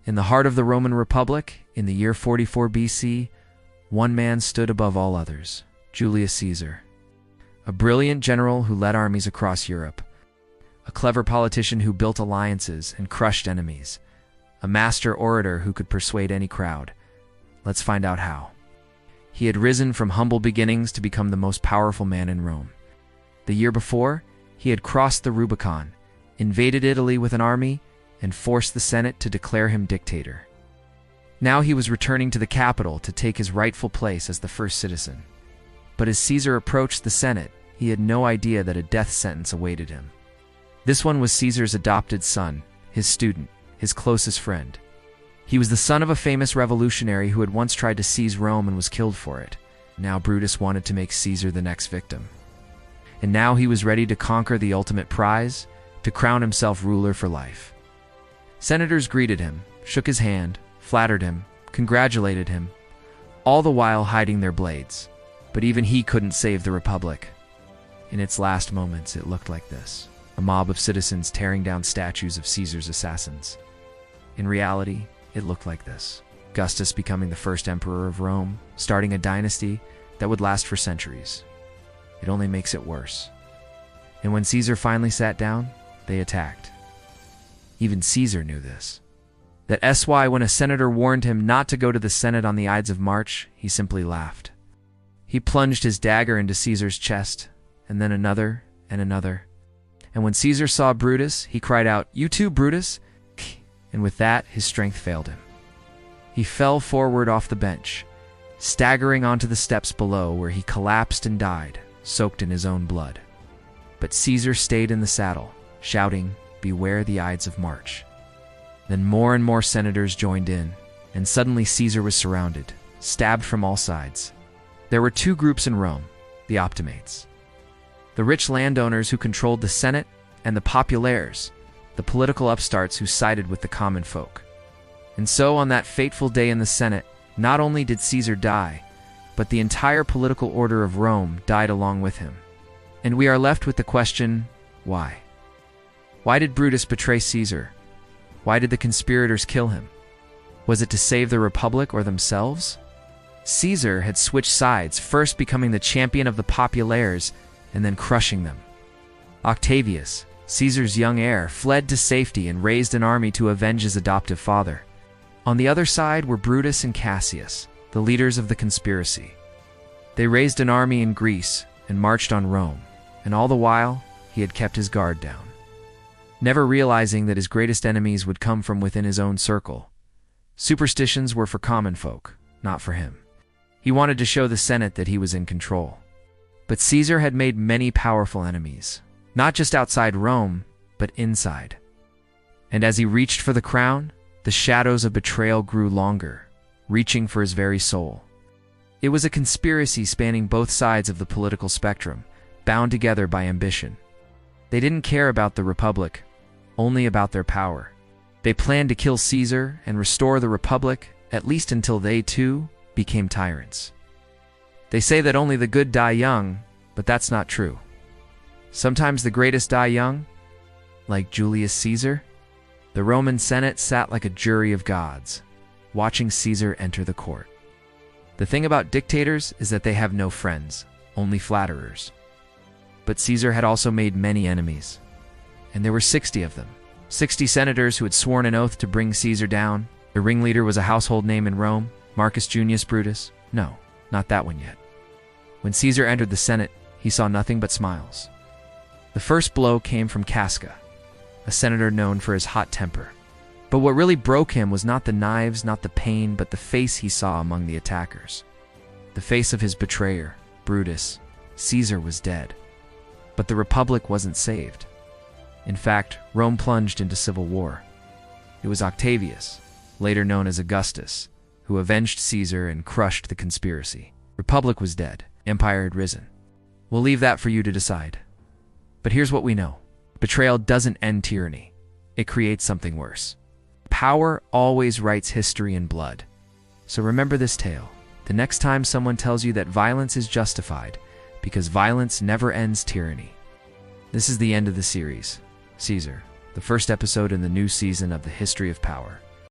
In the heart of the Roman Republic, in the year 44 BC, one man stood above all others, Julius Caesar. A brilliant general who led armies across Europe. A clever politician who built alliances and crushed enemies. A master orator who could persuade any crowd. Let's find out how. He had risen from humble beginnings to become the most powerful man in Rome. The year before, he had crossed the Rubicon, invaded Italy with an army, and forced the Senate to declare him dictator. Now he was returning to the capital to take his rightful place as the first citizen. But as Caesar approached the Senate, he had no idea that a death sentence awaited him. This one was Caesar's adopted son, his student, his closest friend. He was the son of a famous revolutionary who had once tried to seize Rome and was killed for it. Now Brutus wanted to make Caesar the next victim. And now he was ready to conquer the ultimate prize, to crown himself ruler for life. Senators greeted him, shook his hand, flattered him, congratulated him, all the while hiding their blades. But even he couldn't save the Republic. In its last moments, it looked like this: a mob of citizens tearing down statues of Caesar's assassins. In reality, it looked like this: Augustus becoming the first emperor of Rome, starting a dynasty that would last for centuries. It only makes it worse. And when Caesar finally sat down, they attacked. Even Caesar knew this. That's why when a senator warned him not to go to the Senate on the Ides of March, he simply laughed. He plunged his dagger into Caesar's chest, and then another and another. And when Caesar saw Brutus, he cried out, "You too, Brutus!" And with that, his strength failed him. He fell forward off the bench, staggering onto the steps below, where he collapsed and died, soaked in his own blood. But Caesar stayed in the saddle, shouting, "Beware the Ides of March." Then more and more senators joined in, and suddenly Caesar was surrounded, stabbed from all sides. There were two groups in Rome, the optimates, the rich landowners who controlled the Senate, and the populares, the political upstarts who sided with the common folk. And so on that fateful day in the Senate, not only did Caesar die, but the entire political order of Rome died along with him. And we are left with the question, why? Why did Brutus betray Caesar? Why did the conspirators kill him? Was it to save the Republic or themselves? Caesar had switched sides, first becoming the champion of the populares and then crushing them. Octavius, Caesar's young heir, fled to safety and raised an army to avenge his adoptive father. On the other side were Brutus and Cassius, the leaders of the conspiracy. They raised an army in Greece and marched on Rome, and all the while, he had kept his guard down, never realizing that his greatest enemies would come from within his own circle. Superstitions were for common folk, not for him. He wanted to show the Senate that he was in control. But Caesar had made many powerful enemies, not just outside Rome, but inside. And as he reached for the crown, the shadows of betrayal grew longer, reaching for his very soul. It was a conspiracy spanning both sides of the political spectrum, bound together by ambition. They didn't care about the Republic, only about their power. They planned to kill Caesar and restore the Republic, at least until they, too, became tyrants. They say that only the good die young, but that's not true. Sometimes the greatest die young, like Julius Caesar. The Roman Senate sat like a jury of gods, watching Caesar enter the court. The thing about dictators is that they have no friends, only flatterers. But Caesar had also made many enemies, and there were 60 of them. 60 senators who had sworn an oath to bring Caesar down. The ringleader was a household name in Rome, Marcus Junius Brutus. No, not that one yet. When Caesar entered the Senate, he saw nothing but smiles. The first blow came from Casca, a senator known for his hot temper. But what really broke him was not the knives, not the pain, but the face he saw among the attackers. The face of his betrayer, Brutus. Caesar was dead. But the Republic wasn't saved. In fact, Rome plunged into civil war. It was Octavius, later known as Augustus, who avenged Caesar and crushed the conspiracy. Republic was dead. Empire had risen. We'll leave that for you to decide. But here's what we know. Betrayal doesn't end tyranny. It creates something worse. Power always writes history in blood. So remember this tale. The next time someone tells you that violence is justified, because violence never ends tyranny. This is the end of the series, Caesar, the first episode in the new season of the History of Power.